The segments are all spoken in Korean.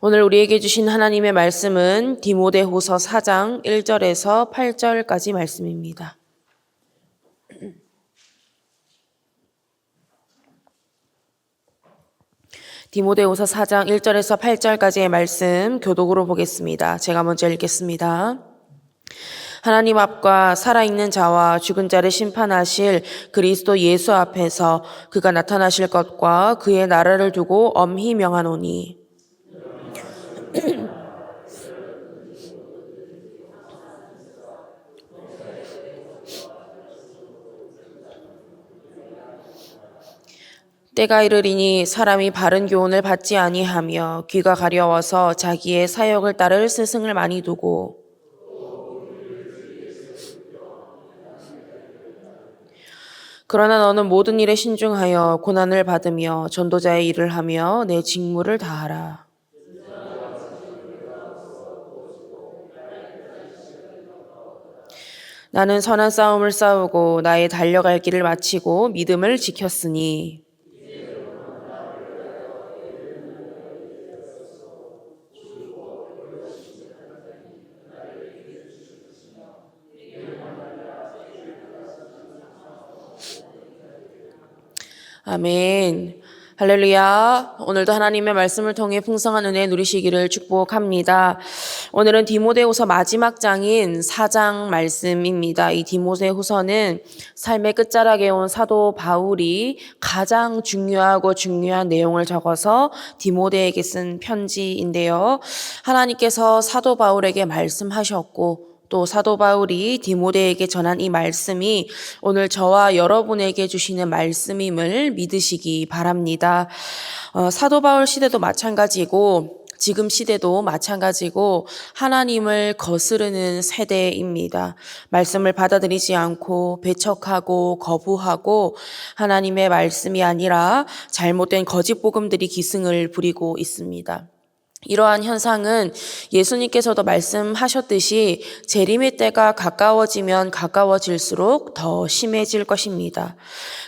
오늘 우리에게 주신 하나님의 말씀은 디모데후서 4장 1절에서 8절까지 말씀입니다. 디모데후서 4장 1절에서 8절까지의 말씀 교독으로 보겠습니다. 제가 먼저 읽겠습니다. 하나님 앞과 살아있는 자와 죽은 자를 심판하실 그리스도 예수 앞에서 그가 나타나실 것과 그의 나라를 두고 엄히 명하노니 때가 이르리니 사람이 바른 교훈을 받지 아니하며 귀가 가려워서 자기의 사욕을 따를 스승을 많이 두고 그러나 너는 모든 일에 신중하여 고난을 받으며 전도자의 일을 하며 내 직무를 다하라. 나는 선한 싸움을 싸우고 나의 달려갈 길을 마치고 믿음을 지켰으니 아멘. 할렐루야. 오늘도 하나님의 말씀을 통해 풍성한 은혜 누리시기를 축복합니다. 오늘은 디모데후서 마지막 장인 4장 말씀입니다. 이 디모데후서는 삶의 끝자락에 온 사도 바울이 가장 중요한 내용을 적어서 디모데에게 쓴 편지인데요. 하나님께서 사도 바울에게 말씀하셨고 또 사도 바울이 디모데에게 전한 이 말씀이 오늘 저와 여러분에게 주시는 말씀임을 믿으시기 바랍니다. 사도 바울 시대도 마찬가지고 지금 시대도 마찬가지고 하나님을 거스르는 세대입니다. 말씀을 받아들이지 않고 배척하고 거부하고 하나님의 말씀이 아니라 잘못된 거짓 복음들이 기승을 부리고 있습니다. 이러한 현상은 예수님께서도 말씀하셨듯이 재림의 때가 가까워지면 가까워질수록 더 심해질 것입니다.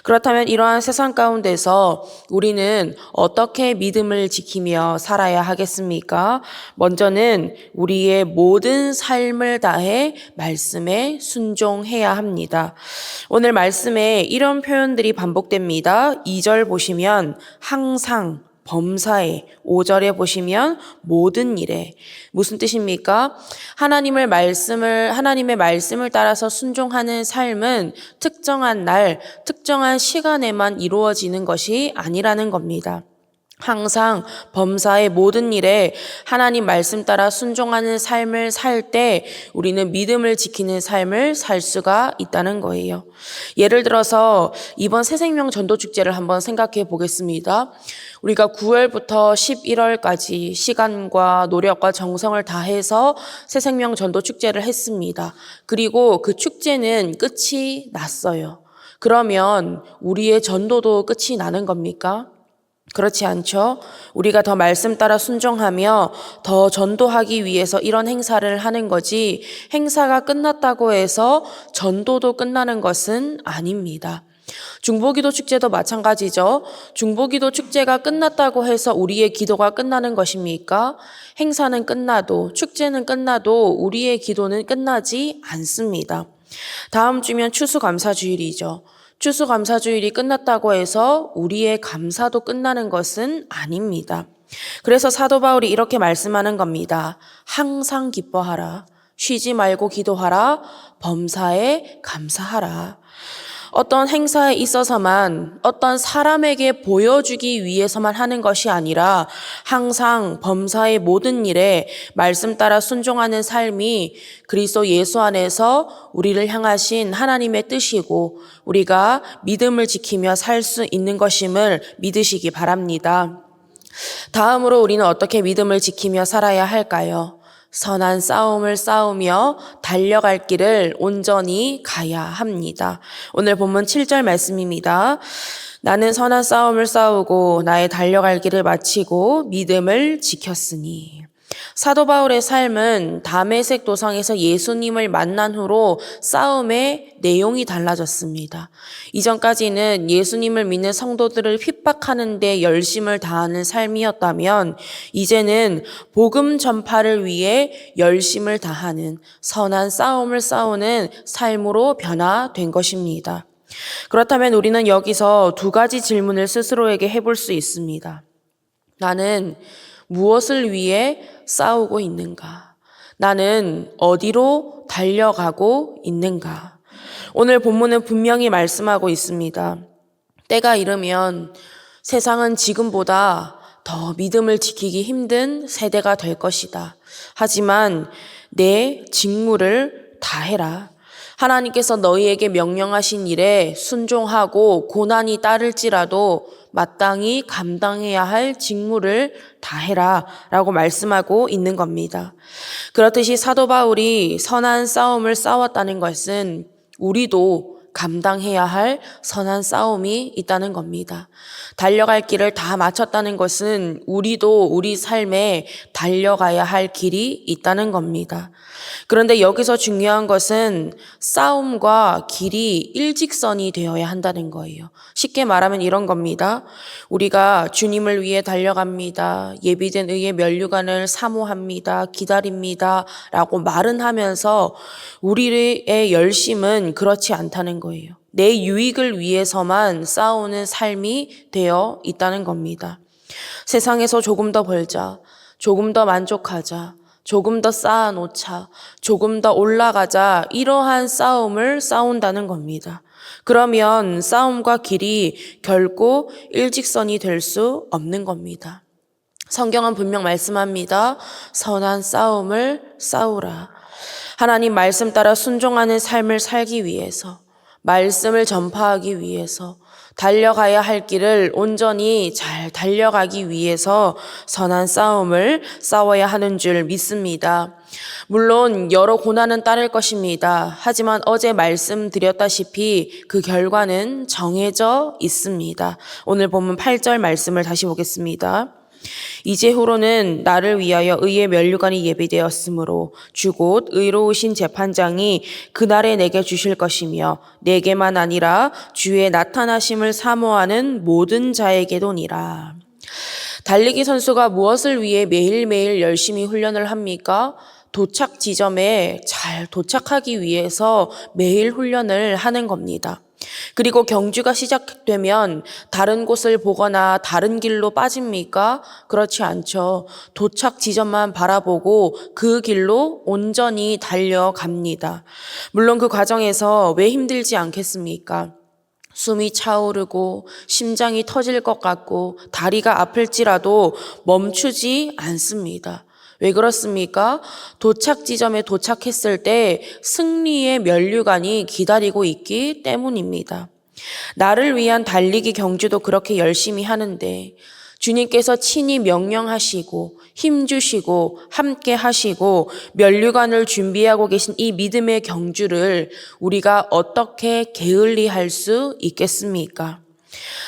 그렇다면 이러한 세상 가운데서 우리는 어떻게 믿음을 지키며 살아야 하겠습니까? 먼저는 우리의 모든 삶을 다해 말씀에 순종해야 합니다. 오늘 말씀에 이런 표현들이 반복됩니다. 2절 보시면 항상 범사에, 5절에 보시면 모든 일에. 무슨 뜻입니까? 하나님의 말씀을 따라서 순종하는 삶은 특정한 날, 특정한 시간에만 이루어지는 것이 아니라는 겁니다. 항상 범사의 모든 일에 하나님 말씀 따라 순종하는 삶을 살 때 우리는 믿음을 지키는 삶을 살 수가 있다는 거예요. 예를 들어서 이번 새생명 전도축제를 한번 생각해 보겠습니다. 우리가 9월부터 11월까지 시간과 노력과 정성을 다해서 새생명 전도축제를 했습니다. 그리고 그 축제는 끝이 났어요. 그러면 우리의 전도도 끝이 나는 겁니까? 그렇지 않죠? 우리가 더 말씀 따라 순종하며 더 전도하기 위해서 이런 행사를 하는 거지 행사가 끝났다고 해서 전도도 끝나는 것은 아닙니다. 중보기도 축제도 마찬가지죠. 중보기도 축제가 끝났다고 해서 우리의 기도가 끝나는 것입니까? 행사는 끝나도 축제는 끝나도 우리의 기도는 끝나지 않습니다. 다음 주면 추수감사주일이죠. 추수감사주일이 끝났다고 해서 우리의 감사도 끝나는 것은 아닙니다. 그래서 사도 바울이 이렇게 말씀하는 겁니다. 항상 기뻐하라. 쉬지 말고 기도하라. 범사에 감사하라. 어떤 행사에 있어서만 어떤 사람에게 보여주기 위해서만 하는 것이 아니라 항상 범사의 모든 일에 말씀 따라 순종하는 삶이 그리스도 예수 안에서 우리를 향하신 하나님의 뜻이고 우리가 믿음을 지키며 살 수 있는 것임을 믿으시기 바랍니다. 다음으로 우리는 어떻게 믿음을 지키며 살아야 할까요? 선한 싸움을 싸우며 달려갈 길을 온전히 가야 합니다. 오늘 본문 7절 말씀입니다. 나는 선한 싸움을 싸우고 나의 달려갈 길을 마치고 믿음을 지켰으니. 사도 바울의 삶은 다메섹 도상에서 예수님을 만난 후로 싸움의 내용이 달라졌습니다. 이전까지는 예수님을 믿는 성도들을 핍박하는 데 열심을 다하는 삶이었다면 이제는 복음 전파를 위해 열심을 다하는 선한 싸움을 싸우는 삶으로 변화된 것입니다. 그렇다면 우리는 여기서 두 가지 질문을 스스로에게 해볼 수 있습니다. 나는 무엇을 위해 싸우고 있는가? 나는 어디로 달려가고 있는가? 오늘 본문은 분명히 말씀하고 있습니다. 때가 이르면 세상은 지금보다 더 믿음을 지키기 힘든 세대가 될 것이다. 하지만 내 직무를 다해라. 하나님께서 너희에게 명령하신 일에 순종하고 고난이 따를지라도 마땅히 감당해야 할 직무를 다해라 라고 말씀하고 있는 겁니다. 그렇듯이 사도 바울이 선한 싸움을 싸웠다는 것은 우리도 감당해야 할 선한 싸움이 있다는 겁니다. 달려갈 길을 다 마쳤다는 것은 우리도 우리 삶에 달려가야 할 길이 있다는 겁니다. 그런데 여기서 중요한 것은 싸움과 길이 일직선이 되어야 한다는 거예요. 쉽게 말하면 이런 겁니다. 우리가 주님을 위해 달려갑니다. 예비된 의의 면류관을 사모합니다. 기다립니다. 라고 말은 하면서 우리의 열심은 그렇지 않다는 거예요. 내 유익을 위해서만 싸우는 삶이 되어 있다는 겁니다. 세상에서 조금 더 벌자, 조금 더 만족하자, 조금 더 쌓아놓자, 조금 더 올라가자, 이러한 싸움을 싸운다는 겁니다. 그러면 싸움과 길이 결코 일직선이 될 수 없는 겁니다. 성경은 분명 말씀합니다. 선한 싸움을 싸우라. 하나님 말씀 따라 순종하는 삶을 살기 위해서, 말씀을 전파하기 위해서, 달려가야 할 길을 온전히 잘 달려가기 위해서 선한 싸움을 싸워야 하는 줄 믿습니다. 물론 여러 고난은 따를 것입니다. 하지만 어제 말씀드렸다시피 그 결과는 정해져 있습니다. 오늘 본문 8절 말씀을 다시 보겠습니다. 이제후로는 나를 위하여 의의 면류관이 예비되었으므로 주 곧 의로우신 재판장이 그날에 내게 주실 것이며 내게만 아니라 주의 나타나심을 사모하는 모든 자에게도니라. 달리기 선수가 무엇을 위해 매일매일 열심히 훈련을 합니까? 도착 지점에 잘 도착하기 위해서 매일 훈련을 하는 겁니다. 그리고 경주가 시작되면 다른 곳을 보거나 다른 길로 빠집니까? 그렇지 않죠. 도착 지점만 바라보고 그 길로 온전히 달려갑니다. 물론 그 과정에서 왜 힘들지 않겠습니까? 숨이 차오르고 심장이 터질 것 같고 다리가 아플지라도 멈추지 않습니다. 왜 그렇습니까? 도착 지점에 도착했을 때 승리의 면류관이 기다리고 있기 때문입니다. 나를 위한 달리기 경주도 그렇게 열심히 하는데 주님께서 친히 명령하시고 힘주시고 함께 하시고 면류관을 준비하고 계신 이 믿음의 경주를 우리가 어떻게 게을리할 수 있겠습니까?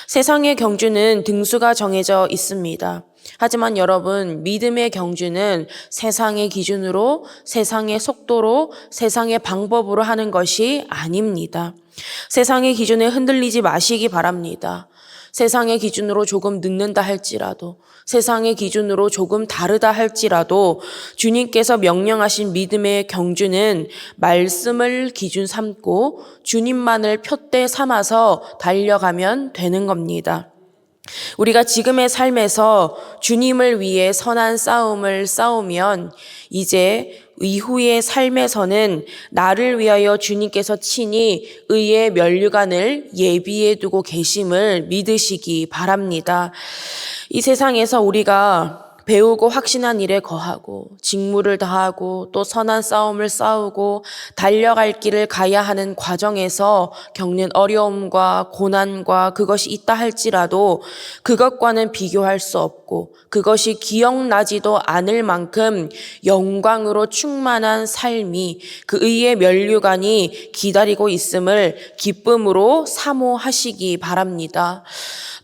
세상의 경주는 등수가 정해져 있습니다. 하지만 여러분, 믿음의 경주는 세상의 기준으로, 세상의 속도로, 세상의 방법으로 하는 것이 아닙니다. 세상의 기준에 흔들리지 마시기 바랍니다. 세상의 기준으로 조금 늦는다 할지라도, 세상의 기준으로 조금 다르다 할지라도 주님께서 명령하신 믿음의 경주는 말씀을 기준 삼고 주님만을 표대 삼아서 달려가면 되는 겁니다. 우리가 지금의 삶에서 주님을 위해 선한 싸움을 싸우면 이제 이후의 삶에서는 나를 위하여 주님께서 친히 의의 면류관을 예비해 두고 계심을 믿으시기 바랍니다. 이 세상에서 우리가 배우고 확신한 일에 거하고 직무를 다하고 또 선한 싸움을 싸우고 달려갈 길을 가야 하는 과정에서 겪는 어려움과 고난과 그것이 있다 할지라도 그것과는 비교할 수 없고 그것이 기억나지도 않을 만큼 영광으로 충만한 삶이 그 의의 면류관이 기다리고 있음을 기쁨으로 사모하시기 바랍니다.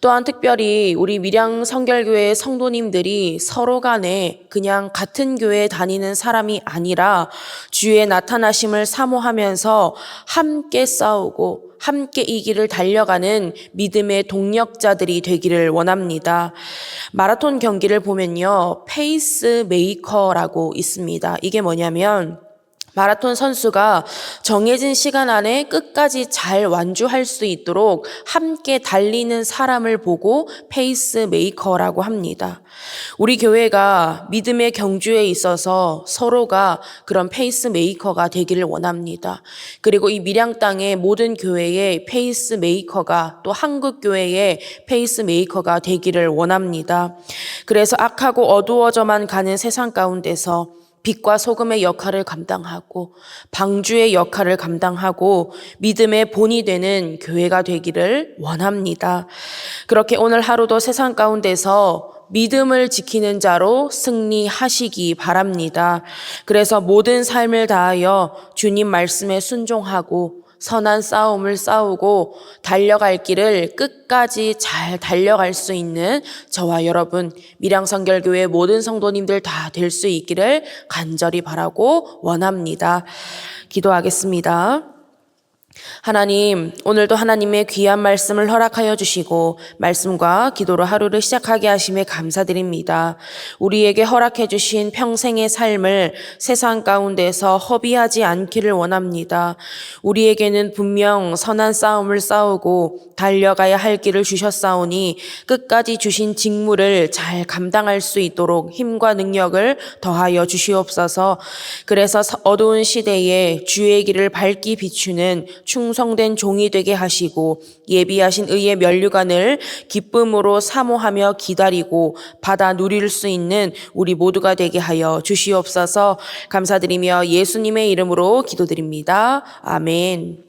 또한 특별히 우리 밀양 성결교회 성도님들이 서로 간에 그냥 같은 교회에 다니는 사람이 아니라 주의 나타나심을 사모하면서 함께 싸우고 함께 이 길을 달려가는 믿음의 동력자들이 되기를 원합니다. 마라톤 경기를 보면요, 페이스 메이커라고 있습니다. 이게 뭐냐면 마라톤 선수가 정해진 시간 안에 끝까지 잘 완주할 수 있도록 함께 달리는 사람을 보고 페이스 메이커라고 합니다. 우리 교회가 믿음의 경주에 있어서 서로가 그런 페이스 메이커가 되기를 원합니다. 그리고 이 밀양 땅의 모든 교회의 페이스 메이커가 또 한국 교회의 페이스 메이커가 되기를 원합니다. 그래서 악하고 어두워져만 가는 세상 가운데서 빛과 소금의 역할을 감당하고 방주의 역할을 감당하고 믿음의 본이 되는 교회가 되기를 원합니다. 그렇게 오늘 하루도 세상 가운데서 믿음을 지키는 자로 승리하시기 바랍니다. 그래서 모든 삶을 다하여 주님 말씀에 순종하고 선한 싸움을 싸우고 달려갈 길을 끝까지 잘 달려갈 수 있는 저와 여러분 밀양성결교회 모든 성도님들 다 될 수 있기를 간절히 바라고 원합니다. 기도하겠습니다. 하나님, 오늘도 하나님의 귀한 말씀을 허락하여 주시고 말씀과 기도로 하루를 시작하게 하심에 감사드립니다. 우리에게 허락해 주신 평생의 삶을 세상 가운데서 허비하지 않기를 원합니다. 우리에게는 분명 선한 싸움을 싸우고 달려가야 할 길을 주셨사오니 끝까지 주신 직무를 잘 감당할 수 있도록 힘과 능력을 더하여 주시옵소서. 그래서 어두운 시대에 주의 길을 밝기 비추는 충성된 종이 되게 하시고 예비하신 의의 면류관을 기쁨으로 사모하며 기다리고 받아 누릴 수 있는 우리 모두가 되게 하여 주시옵소서. 감사드리며 예수님의 이름으로 기도드립니다. 아멘.